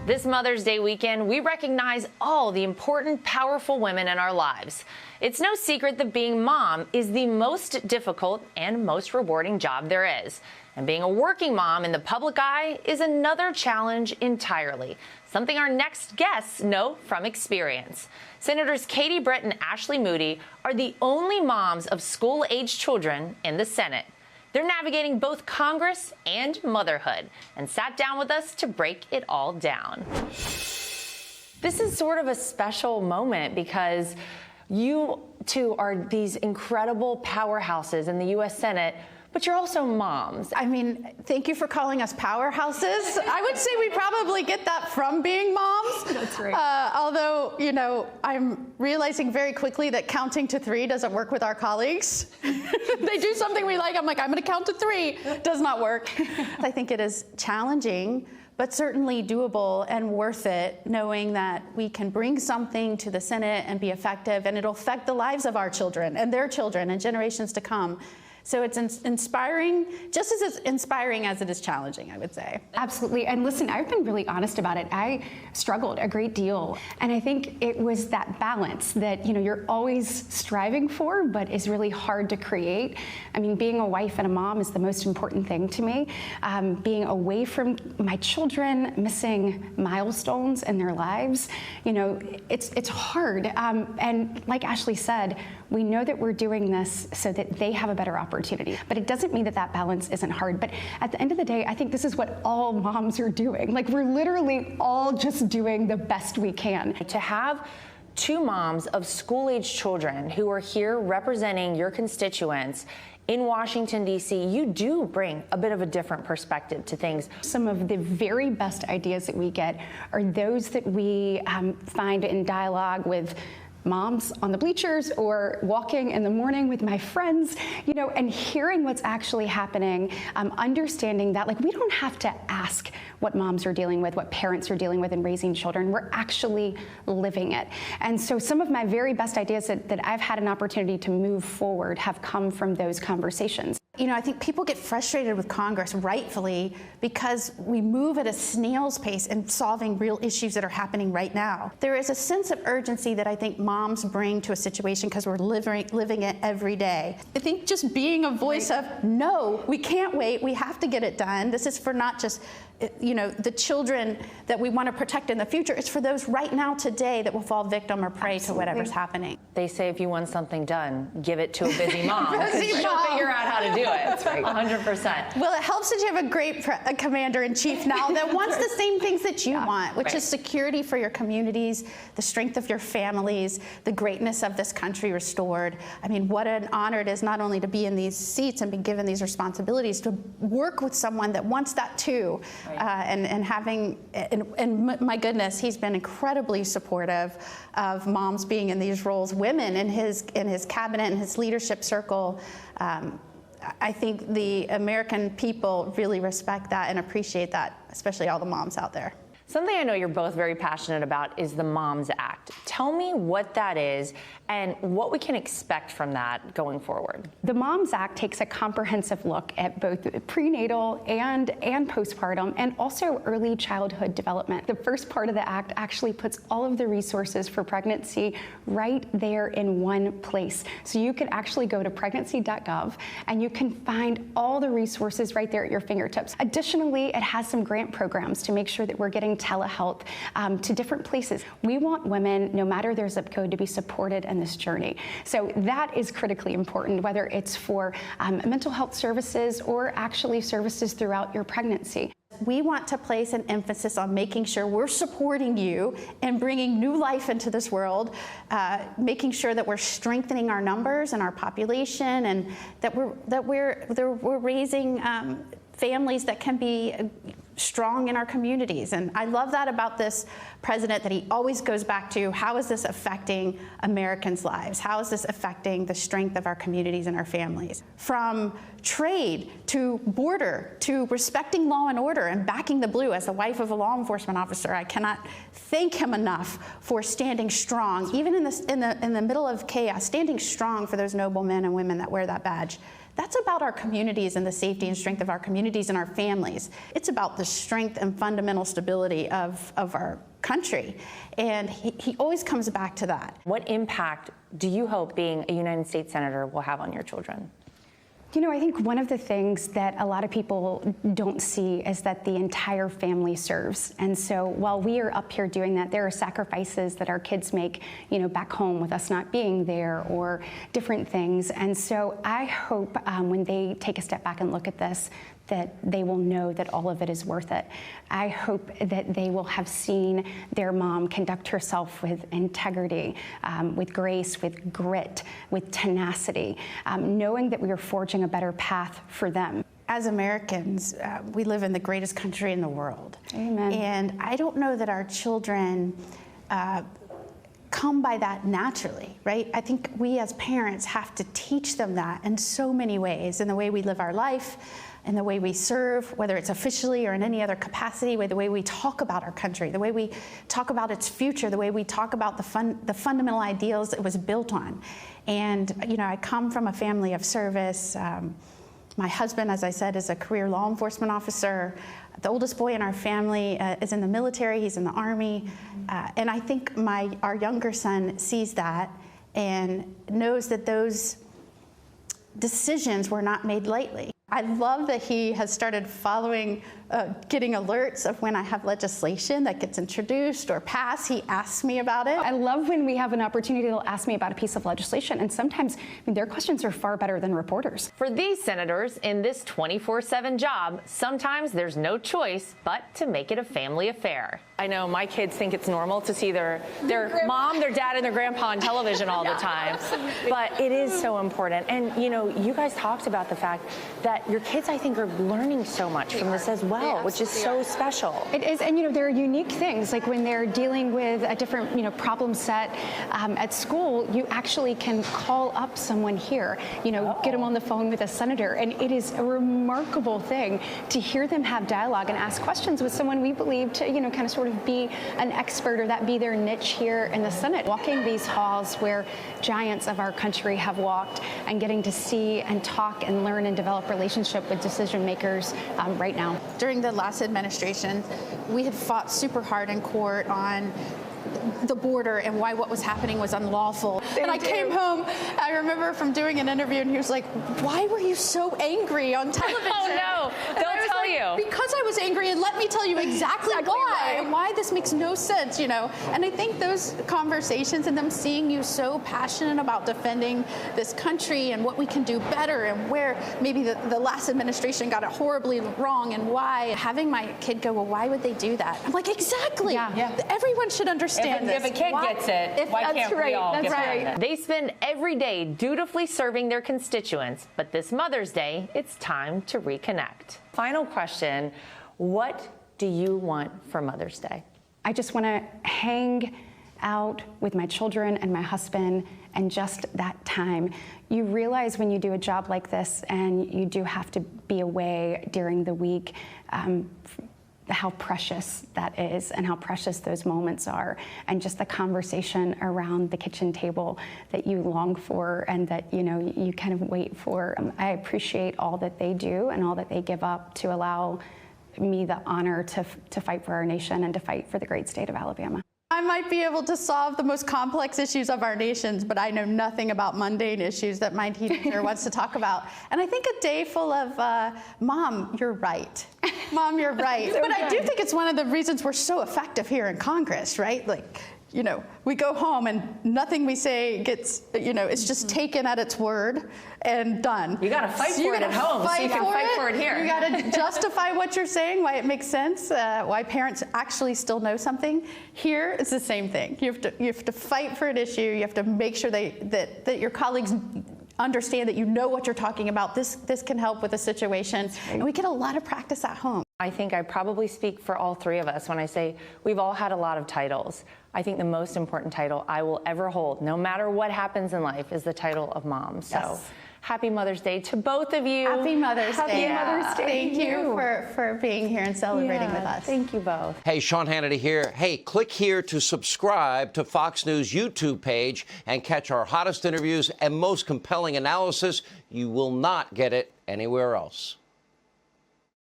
This Mother's Day weekend, we recognize all the important, powerful women in our lives. It's no secret that being mom is the most difficult and most rewarding job there is. And being a working mom in the public eye is another challenge entirely, something our next guests know from experience. Senators Katie Britt and Ashley Moody are the only moms of school-aged children in the Senate. They're navigating both Congress and motherhood and sat down with us to break it all down. This is sort of a special moment because you two are these incredible powerhouses in the U.S. Senate, but you're also moms. I mean, thank you for calling us powerhouses. I would say we probably get that from being moms. That's right. Although, you know, I'm realizing very quickly that counting to 3 doesn't work with our colleagues. They do something we like, I'm like, I'm gonna count to 3. Does not work. I think it is challenging, but certainly doable and worth it, knowing that we can bring something to the Senate and be effective, and it'll affect the lives of our children and their children and generations to come. So it's inspiring, just as it's inspiring as it is challenging, I would say. Absolutely, and listen, I've been really honest about it. I struggled a great deal, and I think it was that balance that, you know, you're always striving for, but is really hard to create. I mean, being a wife and a mom is the most important thing to me. Being away from my children, missing milestones in their lives, you know, it's hard. And like Ashley said, we know that we're doing this so that they have a better opportunity. But it doesn't mean that that balance isn't hard. But at the end of the day, I think this is what all moms are doing. Like, we're literally all just doing the best we can. To have 2 moms of school-aged children who are here representing your constituents in Washington, D.C., you do bring a bit of a different perspective to things. Some of the very best ideas that we get are those that we find in dialogue with moms on the bleachers or walking in the morning with my friends, you know, and hearing what's actually happening, understanding that, like, we don't have to ask what moms are dealing with, what parents are dealing with in raising children. We're actually living it. And so some of my very best ideas that I've had an opportunity to move forward have come from those conversations. You know, I think people get frustrated with Congress, rightfully, because we move at a snail's pace in solving real issues that are happening right now. There is a sense of urgency that I think moms bring to a situation because we're living it every day. I think just being a voice of, no, we can't wait, we have to get it done. This is for not just, you know, the children that we want to protect in the future. It's for those right now today that will fall victim or prey to whatever's happening. They say if you want something done, give it to a busy mom. Busy She'll mom. figure out how to do it. That's right. 100%. Well, it helps that you have a great commander-in-chief now that wants the same things that you want, which is security for your communities, the strength of your families, the greatness of this country restored. I mean, what an honor it is not only to be in these seats and be given these responsibilities, to work with someone that wants that too. And my goodness, he's been incredibly supportive of moms being in these roles, women in his cabinet and his leadership circle. I think the American people really respect that and appreciate that, especially all the moms out there. Something I know you're both very passionate about is the Moms Act. Tell me what that is and what we can expect from that going forward. The Moms Act takes a comprehensive look at both prenatal and postpartum, and also early childhood development. The first part of the act actually puts all of the resources for pregnancy right there in one place. So you can actually go to pregnancy.gov and you can find all the resources right there at your fingertips. Additionally, it has some grant programs to make sure that we're getting telehealth to different places. We want women, no matter their zip code, to be supported in this journey. So that is critically important, whether it's for mental health services or actually services throughout your pregnancy. We want to place an emphasis on making sure we're supporting you and bringing new life into this world, making sure that we're strengthening our numbers and our population, and that we're raising families that can be strong in our communities. And I love that about this president, that he always goes back to, how is this affecting Americans' lives? How is this affecting the strength of our communities and our families? From trade to border to respecting law and order and backing the blue. As the wife of a law enforcement officer, I cannot thank him enough for standing strong, even in the middle of chaos, standing strong for those noble men and women that wear that badge. That's about our communities and the safety and strength of our communities and our families. It's about the strength and fundamental stability of our country. And he always comes back to that. What impact do you hope being a United States Senator will have on your children? You know, I think one of the things that a lot of people don't see is that the entire family serves. And so while we are up here doing that, there are sacrifices that our kids make, you know, back home with us not being there or different things. And so I hope when they take a step back and look at this, that they will know that all of it is worth it. I hope that they will have seen their mom conduct herself with integrity, with grace, with grit, with tenacity, knowing that we are forging a better path for them. As Americans, we live in the greatest country in the world. Amen. And I don't know that our children come by that naturally, right? I think we as parents have to teach them that in so many ways, in the way we live our life, in the way we serve, whether it's officially or in any other capacity, the way we talk about our country, the way we talk about its future, the way we talk about the fundamental ideals it was built on. And, you know, I come from a family of service. My husband, as I said, is a career law enforcement officer. The oldest boy in our family is in the military. He's in the Army. And I think our younger son sees that and knows that those decisions were not made lightly. I love that he has started following, getting alerts of when I have legislation that gets introduced or passed. He asks me about it. I love when we have an opportunity, they'll ask me about a piece of legislation, and sometimes their questions are far better than reporters. For these senators in this 24/7 job, sometimes there's no choice but to make it a family affair. I know my kids think it's normal to see their mom, their dad, and their grandpa on television all the time. But it is so important. And, you know, you guys talked about the fact that your kids, I think, are learning so much from this as well, which is so special. It is, and, you know, there are unique things, like when they're dealing with a different, you know, problem set at school, you actually can call up someone here, you know, get them on the phone with a senator. And it is a remarkable thing to hear them have dialogue and ask questions with someone we believe to, you know, kind of sort of be an expert or that be their niche here in the Senate. Walking these halls where giants of our country have walked and getting to see and talk and learn and develop relationship with decision makers right now. During the last administration, we had fought super hard in court on the border and why what was happening was unlawful. And I came home, I remember from doing an interview, and he was like, "Why were you so angry on television?" Oh no, they'll tell you. Because I was angry, and let me tell you exactly why, and why this makes no sense, you know. And I think those conversations and them seeing you so passionate about defending this country and what we can do better and where maybe the last administration got it horribly wrong and why, having my kid go, "Well, why would they do that?" I'm like, exactly. Yeah. Everyone should understand if a kid gets it, why can't we all get it? They spend every day dutifully serving their constituents, but this Mother's Day, it's time to reconnect. Final question, what do you want for Mother's Day? I just want to hang out with my children and my husband and just that time. You realize when you do a job like this and you do have to be away during the week, how precious that is and how precious those moments are, and just the conversation around the kitchen table that you long for and that, you know, you kind of wait for. I appreciate all that they do and all that they give up to allow me the honor to fight for our nation and to fight for the great state of Alabama. I might be able to solve the most complex issues of our nations, but I know nothing about mundane issues that my teenager wants to talk about. And I think a day full of, Mom, you're right. Mom, you're right. But I do think it's one of the reasons we're so effective here in Congress, right? Like, you know, we go home and nothing we say gets, you know, it's just taken at its word and done. You got to fight for it at home so you can fight for it here. You got to justify what you're saying, why it makes sense, why parents actually still know something. Here, it's the same thing. You have to fight for an issue. You have to make sure that your colleagues understand that you know what you're talking about. This can help with the situation. And we get a lot of practice at home. I think I probably speak for all three of us when I say we've all had a lot of titles. I think the most important title I will ever hold, no matter what happens in life, is the title of mom. So Happy Mother's Day to both of you. Happy Mother's Day. Happy Mother's Day. Thank you for being here and celebrating with us. Thank you both. Hey, Sean Hannity here. Hey, click here to subscribe to Fox News YouTube page and catch our hottest interviews and most compelling analysis. You will not get it anywhere else.